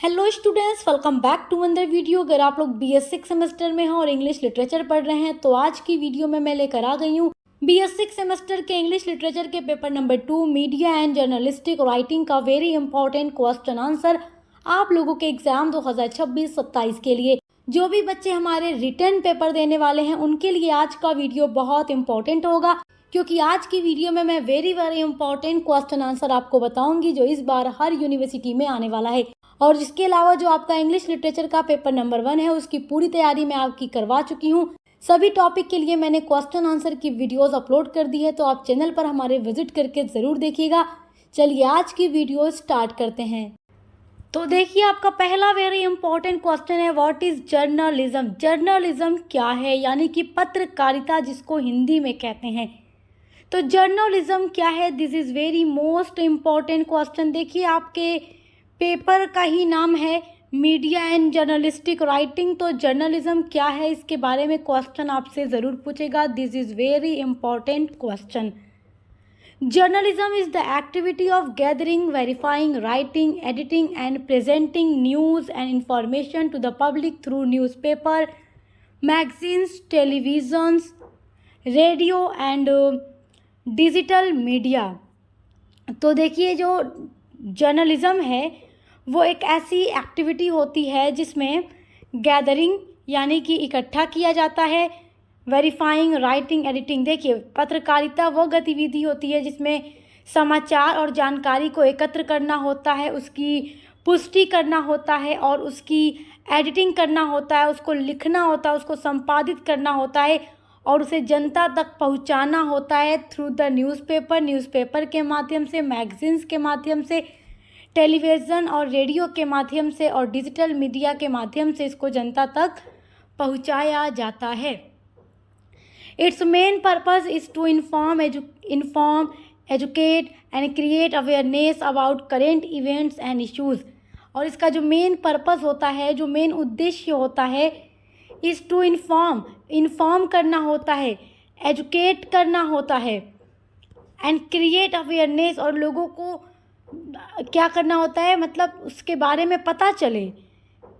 Hello students, welcome back to another video. अगर आप लोग BS 6 सेमेस्टर में हैं और इंग्लिश लिटरेचर पढ़ रहे हैं तो आज की वीडियो में मैं लेकर आ गई हूँ BS 6 सेमेस्टर के इंग्लिश लिटरेचर के paper number 2 media and journalistic writing का वेरी इंपॉर्टेंट क्वेश्चन आंसर आप लोगों के एग्जाम 2026-27 के लिए। जो भी बच्चे हमारे रिटर्न पेपर देने वाले हैं उनके लिए आज का वीडियो बहुत इंपॉर्टेंट होगा, क्योंकि आज की वीडियो में मैं वेरी इंपॉर्टेंट क्वेश्चन आंसर आपको बताऊंगी जो इस बार हर यूनिवर्सिटी में आने वाला है। और इसके अलावा जो आपका इंग्लिश लिटरेचर का पेपर नंबर 1 है उसकी पूरी तैयारी मैं आपकी करवा चुकी हूँ। सभी टॉपिक के लिए मैंने क्वेश्चन आंसर की वीडियोस अपलोड कर दी है, तो आप चैनल पर हमारे विजिट करके ज़रूर देखिएगा। चलिए आज की वीडियो स्टार्ट करते हैं। तो देखिए, आपका पहला वेरी इंपॉर्टेंट क्वेश्चन है, व्हाट इज जर्नलिज्म। जर्नलिज्म क्या है, यानी कि पत्रकारिता जिसको हिंदी में कहते हैं। तो जर्नलिज्म क्या है, this is very most important question. देखिए, आपके पेपर का ही नाम है मीडिया एंड जर्नलिस्टिक राइटिंग, तो जर्नलिज्म क्या है इसके बारे में क्वेश्चन आपसे ज़रूर पूछेगा। This is very important question. Journalism is the activity of gathering, verifying, writing, editing and presenting news and information to the public through newspaper, magazines, televisions, radio and digital media। तो देखिए, जो journalism है वो एक ऐसी activity होती है जिसमें गैदरिंग यानी कि इकट्ठा किया जाता है, वेरीफाइंग, राइटिंग, एडिटिंग। देखिए, पत्रकारिता वो गतिविधि होती है जिसमें समाचार और जानकारी को एकत्र करना होता है, उसकी पुष्टि करना होता है और उसकी एडिटिंग करना होता है, उसको लिखना होता है, उसको संपादित करना होता है और उसे जनता तक पहुंचाना होता है थ्रू द न्यूज़पेपर के माध्यम से, मैगजीन्स के माध्यम से, टेलीविज़न और रेडियो के माध्यम से और डिजिटल मीडिया के माध्यम से इसको जनता तक पहुंचाया जाता है। Its main purpose is to inform, educate and create awareness about current events and issues. और इसका जो मेन पर्पस होता है, जो मेन उद्देश्य होता है, इज़ टू इन्फॉर्म करना होता है, एजुकेट करना होता है एंड क्रिएट अवेयरनेस, और लोगों को क्या करना होता है, मतलब उसके बारे में पता चले।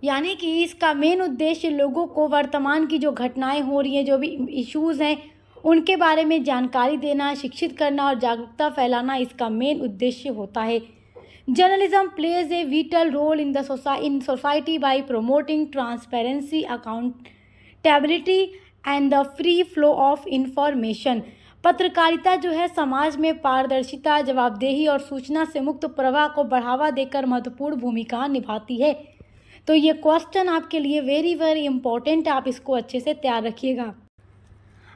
यानी कि इसका मेन उद्देश्य लोगों को वर्तमान की जो घटनाएं हो रही हैं, जो भी इश्यूज़ हैं, उनके बारे में जानकारी देना, शिक्षित करना और जागरूकता फैलाना इसका मेन उद्देश्य होता है। Journalism plays a vital role in society by promoting transparency, accountability and the free flow of information. पत्रकारिता जो है समाज में पारदर्शिता, जवाबदेही और सूचना से मुक्त प्रवाह को बढ़ावा देकर महत्वपूर्ण भूमिका निभाती है। तो ये क्वेश्चन आपके लिए वेरी इंपॉर्टेंट है, आप इसको अच्छे से तैयार रखिएगा।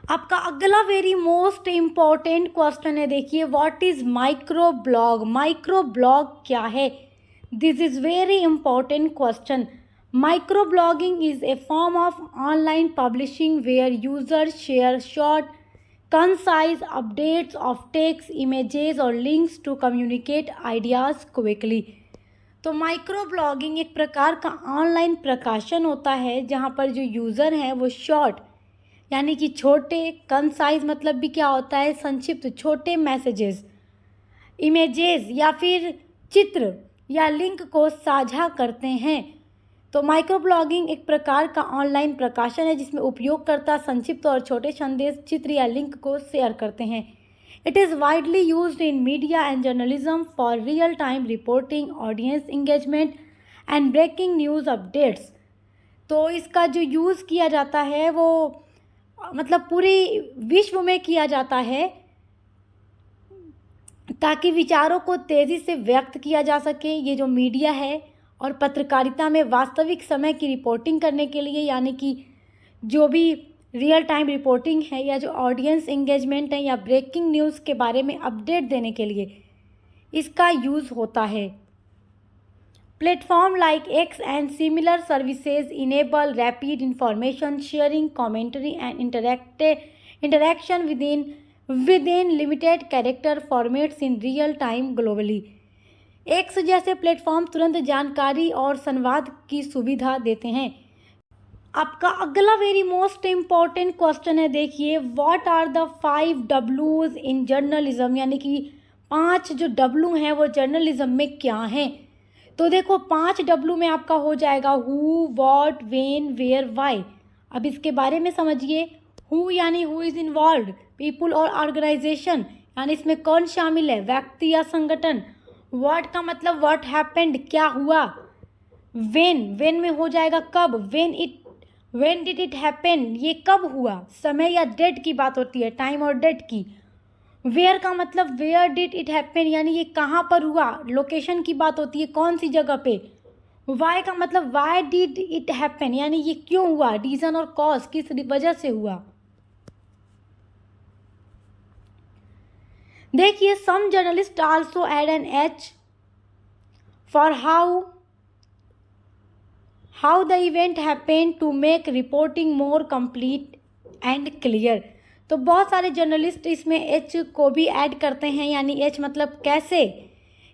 आपका अगला वेरी मोस्ट इम्पॉर्टेंट क्वेश्चन है, देखिए, what is micro blog. Micro blog क्या है, this is very important question. Micro blogging is a form of online publishing where user share short concise updates of text, images और links to communicate ideas quickly. तो micro blogging एक प्रकार का online प्रकाशन होता है जहाँ पर जो यूज़र हैं वो शॉर्ट यानी कि छोटे, कंसाइज मतलब भी क्या होता है, संक्षिप्त, छोटे मैसेजेस, इमेजेस या फिर चित्र या लिंक को साझा करते हैं। तो माइक्रो ब्लॉगिंग एक प्रकार का ऑनलाइन प्रकाशन है जिसमें उपयोगकर्ता संक्षिप्त और छोटे संदेश, चित्र या लिंक को शेयर करते हैं। It is widely used in media and journalism for real-time reporting, audience engagement and breaking news updates। तो इसका जो यूज़ किया जाता है वो मतलब पूरी विश्व में किया जाता है ताकि विचारों को तेज़ी से व्यक्त किया जा सके। ये जो मीडिया है और पत्रकारिता में वास्तविक समय की रिपोर्टिंग करने के लिए, यानी कि जो भी रियल टाइम रिपोर्टिंग है या जो ऑडियंस एंगेजमेंट है या ब्रेकिंग न्यूज़ के बारे में अपडेट देने के लिए इसका यूज़ होता है। Platform like x and similar services enable rapid information sharing, commentary and interaction with in limited character formats in real time globally. X जैसे प्लेटफॉर्म तुरंत जानकारी और संवाद की सुविधा देते हैं। आपका अगला वेरी मोस्ट इम्पॉर्टेंट क्वेश्चन है, देखिए, what are the 5 W's in journalism, यानी कि 5 जो W हैं वो जर्नलिज्म में क्या हैं। तो देखो 5 W में आपका हो जाएगा who, what, when, where, why. अब इसके बारे में समझिए। हु यानी हु इज़ इन्वॉल्व, पीपुल और ऑर्गेनाइजेशन यानी इसमें कौन शामिल है, व्यक्ति या संगठन। व्हाट का मतलब व्हाट हैपेंड, क्या हुआ। वेन में हो जाएगा कब, वेन डिड इट हैपन, ये कब हुआ, समय या डेट की बात होती है, टाइम और डेट की। वेयर का मतलब वेयर डिड इट हैपन यानी ये कहाँ पर हुआ, लोकेशन की बात होती है, कौन सी जगह पे। वाई का मतलब वाई डिड इट हैपन यानी ये क्यों हुआ, रीज़न और कॉज, किस वजह से हुआ। देखिए some journalist also add an H for how the event happened to make reporting more complete and clear. तो बहुत सारे जर्नलिस्ट इसमें एच को भी ऐड करते हैं, यानी एच मतलब कैसे,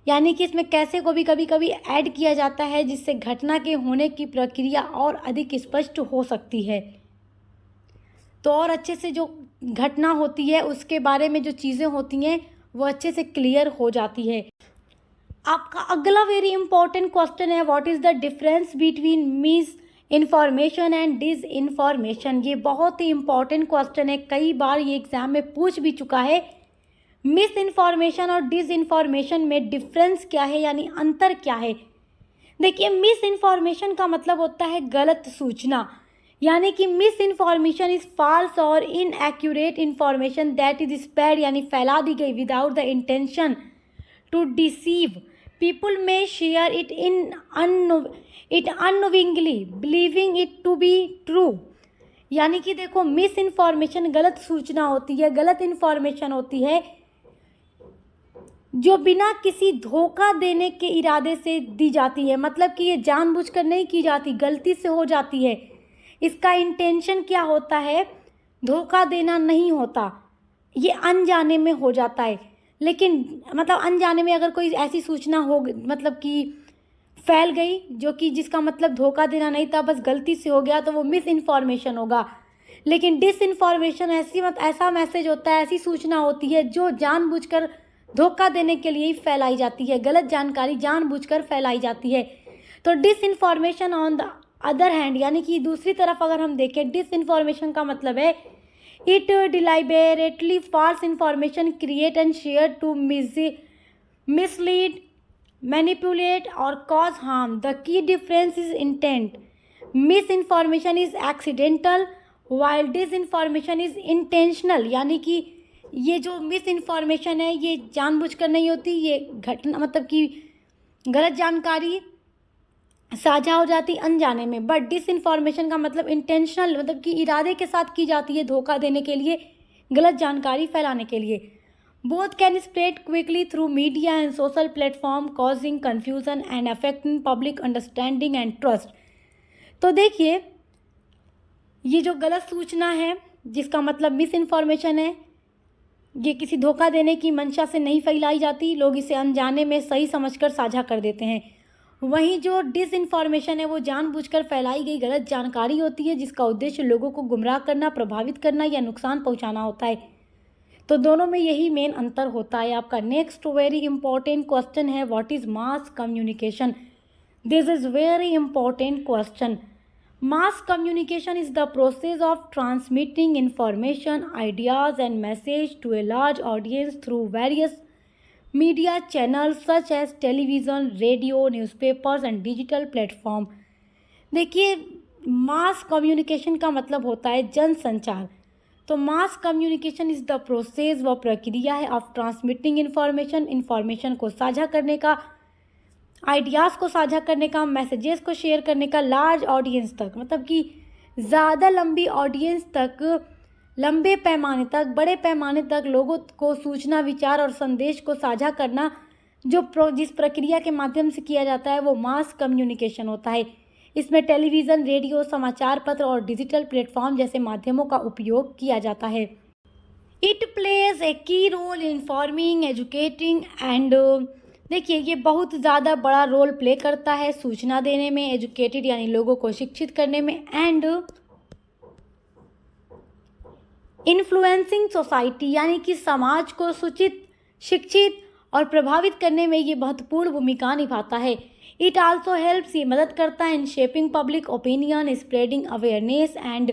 यानी कि इसमें कैसे को भी कभी कभी ऐड किया जाता है जिससे घटना के होने की प्रक्रिया और अधिक स्पष्ट हो सकती है। तो और अच्छे से जो घटना होती है उसके बारे में जो चीज़ें होती हैं वो अच्छे से क्लियर हो जाती है। आपका अगला वेरी इंपॉर्टेंट क्वेश्चन है what is the difference between misinformation and disinformation. ये बहुत ही इंपॉर्टेंट क्वेश्चन है, कई बार ये एग्जाम में पूछ भी चुका है। मिस इन्फॉर्मेशन और डिस इन्फॉर्मेशन में डिफरेंस क्या है यानी अंतर क्या है। देखिए मिस इन्फॉर्मेशन का मतलब होता है गलत सूचना, यानी कि मिस इन्फॉर्मेशन इज फॉल्स और inaccurate information that is spread यानी फैला दी गई without the intention to deceive people में share it unknowingly believing it to be true. यानी कि देखो मिस इन्फॉर्मेशन गलत सूचना होती है, गलत इन्फॉर्मेशन होती है जो बिना किसी धोखा देने के इरादे से दी जाती है, मतलब कि ये जानबूझकर नहीं की जाती, गलती से हो जाती है। इसका इंटेंशन क्या होता है, धोखा देना नहीं होता, ये अनजाने में हो जाता है। लेकिन मतलब अनजाने में अगर कोई ऐसी सूचना हो मतलब कि फैल गई जो कि जिसका मतलब धोखा देना नहीं था, बस गलती से हो गया, तो वो मिस इन्फॉर्मेशन होगा। लेकिन डिस इन्फॉर्मेशन ऐसा मैसेज होता है, ऐसी सूचना होती है जो जानबूझकर धोखा देने के लिए ही फैलाई जाती है, गलत जानकारी जानबूझकर फैलाई जाती है। तो disinformation on the other hand यानी कि दूसरी तरफ अगर हम देखें, डिस इन्फॉर्मेशन का मतलब है it deliberately false information create and share to mislead manipulate और cause harm. The key difference is intent. Misinformation is accidental while disinformation is intentional, यानी कि ये जो मिस इन्फॉर्मेशन है ये जानबूझकर नहीं होती, ये घटना मतलब कि गलत जानकारी साझा हो जाती अनजाने में। बट डिस इन्फॉर्मेशन का मतलब इंटेंशनल, मतलब कि इरादे के साथ की जाती है, धोखा देने के लिए, गलत जानकारी फैलाने के लिए। Both can spread quickly through media and social platform causing confusion and affecting public understanding and trust. तो देखिए ये जो गलत सूचना है जिसका मतलब मिस इन्फॉर्मेशन है, ये किसी धोखा देने की मंशा से नहीं फैलाई जाती, लोग इसे अनजाने में सही समझकर साझा कर देते हैं। वहीं जो डिस इन्फॉर्मेशन है वो जानबूझकर फैलाई गई गलत जानकारी होती है जिसका उद्देश्य लोगों को गुमराह करना, प्रभावित करना या नुकसान पहुंचाना होता है। तो दोनों में यही मेन अंतर होता है। आपका नेक्स्ट वेरी इंपॉर्टेंट क्वेश्चन है what is mass communication. This is very important question. Mass communication is the process of transmitting information, ideas and message to a large audience through various media channels such as television, radio, newspapers and digital platform। देखिए mass communication का मतलब होता है जनसंचार। तो mass communication is the process, वह प्रक्रिया है ऑफ ट्रांसमिटिंग इन्फॉर्मेशन को साझा करने का, आइडियाज़ को साझा करने का, मैसेजेस को शेयर करने का लार्ज ऑडियंस तक, मतलब कि ज़्यादा लंबी ऑडियंस तक, लंबे पैमाने तक, बड़े पैमाने तक लोगों को सूचना, विचार और संदेश को साझा करना जिस प्रक्रिया के माध्यम से किया जाता है वो मास कम्युनिकेशन होता है। इसमें टेलीविज़न, रेडियो, समाचार पत्र और डिजिटल प्लेटफॉर्म जैसे माध्यमों का उपयोग किया जाता है। It plays a key role in informing, educating and देखिए ये बहुत ज़्यादा बड़ा रोल प्ले करता है सूचना देने में, एजुकेटेड यानी लोगों को शिक्षित करने में, एंड इन्फ्लुएंसिंग सोसाइटी यानी कि समाज को सूचित, शिक्षित और प्रभावित करने में ये महत्वपूर्ण भूमिका निभाता है। इट आल्सो हेल्प्स, ये मदद करता है in shaping public opinion, spreading awareness and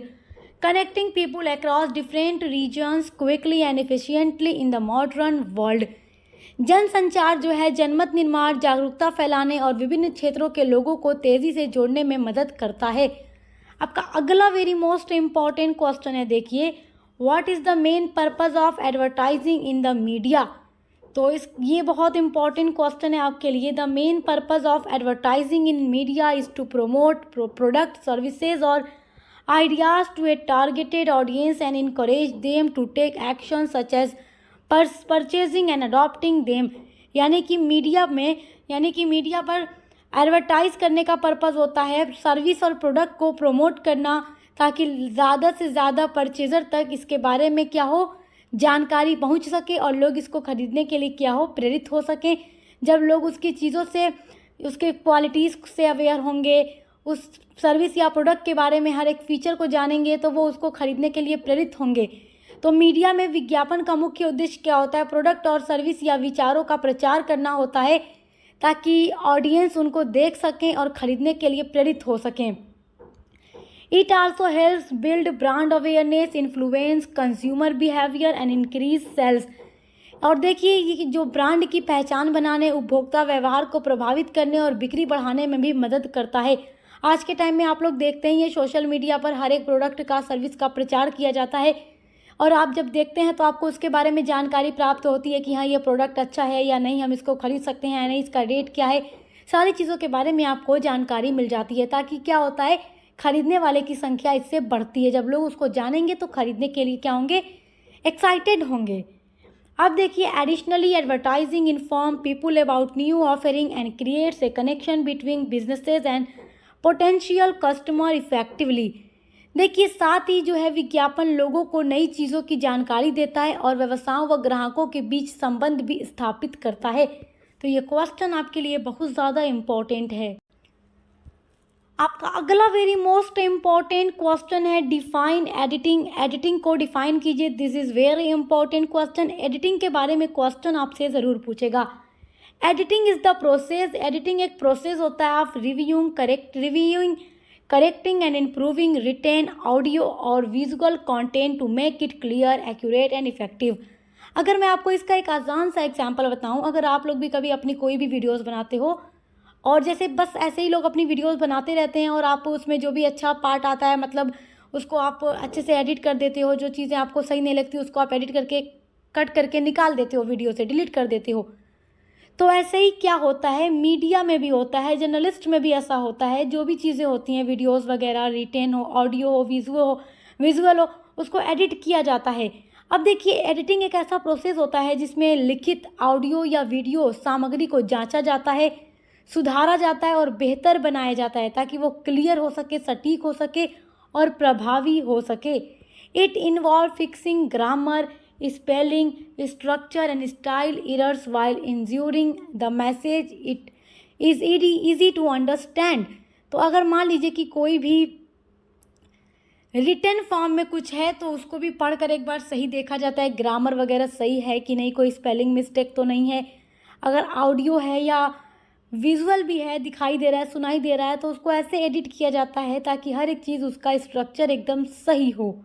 connecting people across different regions quickly and efficiently in the modern world. जनसंचार जो है जनमत निर्माण, जागरूकता फैलाने और विभिन्न क्षेत्रों के लोगों को तेज़ी से जोड़ने में मदद करता है। आपका अगला वेरी मोस्ट इम्पॉर्टेंट क्वेश्चन है, देखिए, what is the main purpose of advertising in the media. तो ये बहुत इंपॉर्टेंट क्वेश्चन है आपके लिए। The main purpose of advertising in media is to promote product services और ideas to a targeted audience and encourage them to take action such as purchasing and adopting them। यानी कि media पर advertise करने का purpose होता है service और product को प्रमोट करना, ताकि ज़्यादा से ज़्यादा परचेज़र तक इसके बारे में क्या हो, जानकारी पहुंच सके और लोग इसको खरीदने के लिए क्या हो, प्रेरित हो सकें। जब लोग उसकी चीज़ों से, उसके क्वालिटीज़ से अवेयर होंगे, उस सर्विस या प्रोडक्ट के बारे में हर एक फीचर को जानेंगे, तो वो उसको खरीदने के लिए प्रेरित होंगे। तो मीडिया में विज्ञापन का मुख्य उद्देश्य क्या होता है? प्रोडक्ट और सर्विस या विचारों का प्रचार करना होता है, ताकि ऑडियंस उनको देख सकें और खरीदने के लिए प्रेरित हो सकें। It also helps build brand awareness, influence consumer behaviour and increase sales. और देखिए, ये जो ब्रांड की पहचान बनाने, उपभोक्ता व्यवहार को प्रभावित करने और बिक्री बढ़ाने में भी मदद करता है। आज के टाइम में आप लोग देखते हैं, ये सोशल मीडिया पर हर एक प्रोडक्ट का, सर्विस का प्रचार किया जाता है, और आप जब देखते हैं तो आपको उसके बारे में जानकारी प्राप्त होती है कि हाँ, ये प्रोडक्ट अच्छा है या नहीं, हम इसको खरीद सकते हैं या नहीं, इसका रेट क्या है, सारी चीज़ों के बारे में आपको जानकारी मिल जाती है। ताकि क्या होता है, खरीदने वाले की संख्या इससे बढ़ती है। जब लोग उसको जानेंगे तो खरीदने के लिए क्या होंगे, एक्साइटेड होंगे। अब देखिए, additionally advertising inform people about new offering and creates a connection between businesses and potential customer effectively. देखिए, साथ ही जो है विज्ञापन लोगों को नई चीज़ों की जानकारी देता है और व्यवसायों व ग्राहकों के बीच संबंध भी स्थापित करता है। तो ये क्वेश्चन आपके लिए बहुत ज़्यादा इम्पोर्टेंट है। आपका अगला वेरी मोस्ट इम्पॉर्टेंट क्वेश्चन है, डिफाइन एडिटिंग। एडिटिंग को डिफाइन कीजिए। This is very important question. Editing के बारे में क्वेश्चन आपसे ज़रूर पूछेगा। Editing is the process. Editing एक प्रोसेस होता है of reviewing correcting and improving written audio और visual content to make it clear, accurate and effective. अगर मैं आपको इसका एक आसान सा एग्जांपल बताऊं, अगर आप लोग भी कभी अपनी कोई भी वीडियोस बनाते हो, और जैसे बस ऐसे ही लोग अपनी वीडियोस बनाते रहते हैं और आप उसमें जो भी अच्छा पार्ट आता है, मतलब उसको आप अच्छे से एडिट कर देते हो, जो चीज़ें आपको सही नहीं लगती उसको आप एडिट करके, कट करके निकाल देते हो, वीडियो से डिलीट कर देते हो। तो ऐसे ही क्या होता है, मीडिया में भी होता है, जर्नलिस्ट में भी ऐसा होता है। जो भी चीज़ें होती हैं, वीडियोस वगैरह, रिटेन हो, ऑडियो हो, विजुअल हो, उसको एडिट किया जाता है। अब देखिए, एडिटिंग एक ऐसा प्रोसेस होता है जिसमें लिखित ऑडियो या वीडियो सामग्री को जांचा जाता है, सुधारा जाता है और बेहतर बनाया जाता है, ताकि वो क्लियर हो सके, सटीक हो सके और प्रभावी हो सके। It involve fixing grammar, spelling, structure and style errors while ensuring the message it is easy to understand। तो अगर मान लीजिए कि कोई भी रिटन फॉर्म में कुछ है तो उसको भी पढ़कर एक बार सही देखा जाता है, ग्रामर वगैरह सही है कि नहीं, कोई स्पेलिंग मिस्टेक तो नहीं है। अगर ऑडियो है या विजुअल भी है, दिखाई दे रहा है, सुनाई दे रहा है, तो उसको ऐसे एडिट किया जाता है ताकि हर एक चीज़, उसका स्ट्रक्चर एकदम सही हो।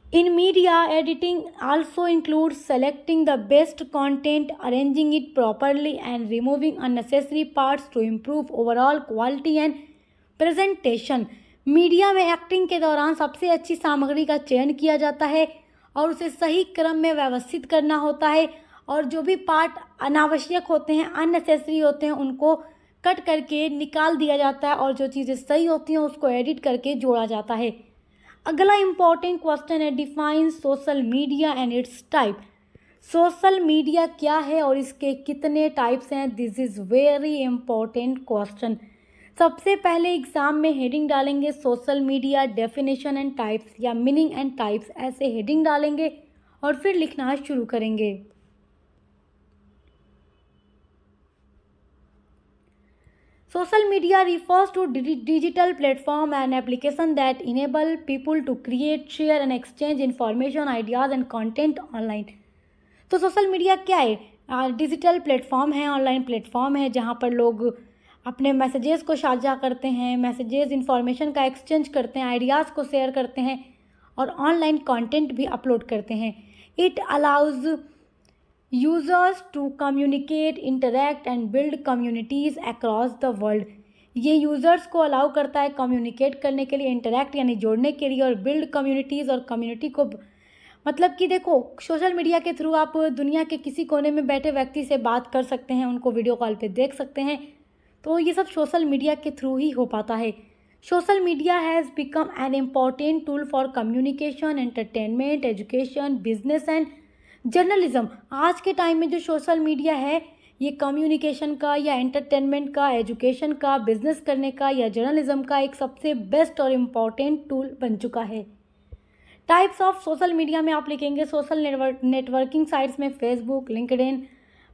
In media, editing also includes selecting the best content, arranging it properly and removing unnecessary parts to improve overall quality and presentation। Media में एक्टिंग के दौरान सबसे अच्छी सामग्री का चयन किया जाता है और उसे सही क्रम में व्यवस्थित करना होता है, और जो भी पार्ट अनावश्यक होते हैं, अननेसेसरी होते हैं, उनको कट करके निकाल दिया जाता है और जो चीज़ें सही होती हैं उसको एडिट करके जोड़ा जाता है। अगला इम्पॉर्टेंट क्वेश्चन है, define social media and it's type. Social media क्या है और इसके कितने टाइप्स हैं? This is very important question. सबसे पहले एग्जाम में हेडिंग डालेंगे social media definition and types, या मीनिंग एंड टाइप्स, ऐसे हेडिंग डालेंगे और फिर लिखना शुरू करेंगे। Social media refers to digital platform and application that enable people to create, share and exchange information, ideas and content online। तो सोशल मीडिया क्या है? डिजिटल प्लेटफॉर्म है, ऑनलाइन प्लेटफॉर्म है जहाँ पर लोग अपने मैसेजेस को साझा करते हैं, मैसेजेस इंफॉर्मेशन का एक्सचेंज करते हैं, आइडियाज़ को शेयर करते हैं और ऑनलाइन कंटेंट भी अपलोड करते हैं। It allows users to communicate, interact and build communities across the world. ये यूज़र्स को अलाउ करता है कम्युनिकेट करने के लिए, इंटरैक्ट यानी जोड़ने के लिए, और बिल्ड कम्युनिटीज़ और कम्युनिटी को मतलब कि देखो सोशल मीडिया के थ्रू आप दुनिया के किसी कोने में बैठे व्यक्ति से बात कर सकते हैं, उनको वीडियो कॉल पे देख सकते हैं। तो ये सब सोशल मीडिया के थ्रू ही हो पाता है। Social media has become an important tool for communication, entertainment, education, business and journalism. आज के टाइम में जो सोशल मीडिया है ये कम्युनिकेशन का या एंटरटेनमेंट का, एजुकेशन का, बिजनेस करने का या जर्नलिज्म का एक सबसे बेस्ट और इम्पॉर्टेंट टूल बन चुका है। टाइप्स ऑफ सोशल मीडिया में आप लिखेंगे सोशल नेटवर्किंग साइट्स में Facebook, LinkedIn,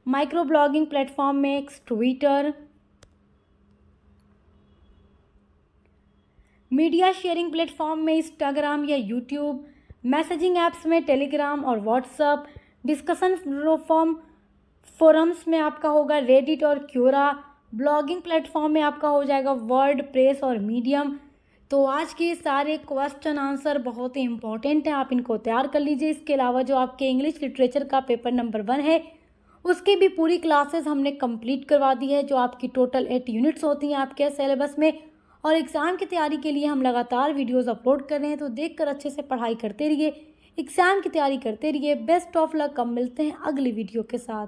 micro blogging platform में X, Twitter, media sharing platform में इंस्टाग्राम या यूट्यूब, मैसेजिंग ऐप्स में टेलीग्राम और व्हाट्सअप, डिस्कशन फोरम्स में आपका होगा रेडिट और क्यूरा, ब्लॉगिंग प्लेटफॉर्म में आपका हो जाएगा वर्ड प्रेस और मीडियम। तो आज के सारे क्वेश्चन आंसर बहुत ही इंपॉर्टेंट हैं, आप इनको तैयार कर लीजिए। इसके अलावा जो आपके इंग्लिश लिटरेचर का पेपर नंबर 1 है उसकी भी पूरी क्लासेस हमने कंप्लीट करवा दी है, जो आपकी टोटल 8 यूनिट्स होती हैं आपके सिलेबस में। और एग्ज़ाम की तैयारी के लिए हम लगातार वीडियोस अपलोड कर रहे हैं, तो देखकर अच्छे से पढ़ाई करते रहिए, एग्ज़ाम की तैयारी करते रहिए। Best of luck. अब मिलते हैं अगली वीडियो के साथ।